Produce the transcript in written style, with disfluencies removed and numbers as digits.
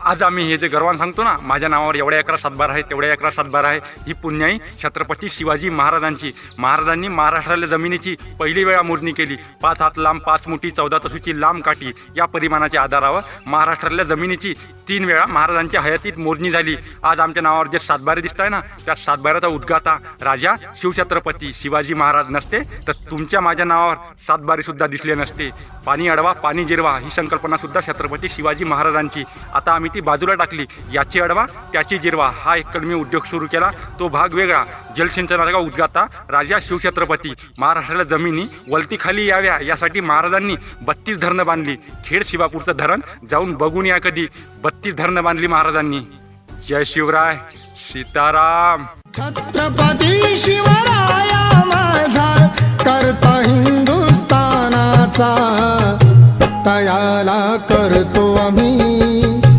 आज आम्ही हे जे गर्वान सांगतो ना, माझ्या नावावर एवढ्या एकरा सातबारा आहे, तेवढ्या एकरा सातबारा आहे, ही पुण्याई छत्रपती शिवाजी महाराजांची. महाराजांनी महाराष्ट्राला जमिनीची पहिली वेळा मोजणी केली. 5 हात लांब 5 मुठी 14 तसूची लांब काठी या परिमाणाच्या आधारावर महाराष्ट्रातल्या जमिनीची 3 वेळा महाराजांच्या हयातीत मोजणी झाली. आज आमच्या नावावर जे सातबारे दिसत आहे ना, त्या सातबाऱ्याचा उद्गाता राजा शिवछत्रपती शिवाजी महाराज नसते तर तुमच्या माझ्या नावावर सातबारे सुद्धा दिसले नसते. पाणी अडवा पाणी जिरवा ही संकल्पना सुद्धा छत्रपती शिवाजी महाराजांची. आता आम्ही ती बाजूला टाकली. याची अडवा त्याची जिरवा हा एक कलमी उद्योग सुरू केला. तो भाग वेगळा. जलसिंचनाचा उद्गाता राजा शिवछत्रपती. महाराष्ट्राला जमिनी वलतीखाली याव्या यासाठी महाराजांनी 32 धरणं बांधली. खेड शिवापूरचं धरण जाऊन बघून या कधी. 32 धरणं बांधली महाराजांनी. जय शिवराय सीताराम. छत्रपती शिवराया माझा करता हिंदुस्थानाचा तयाला करतो आम्ही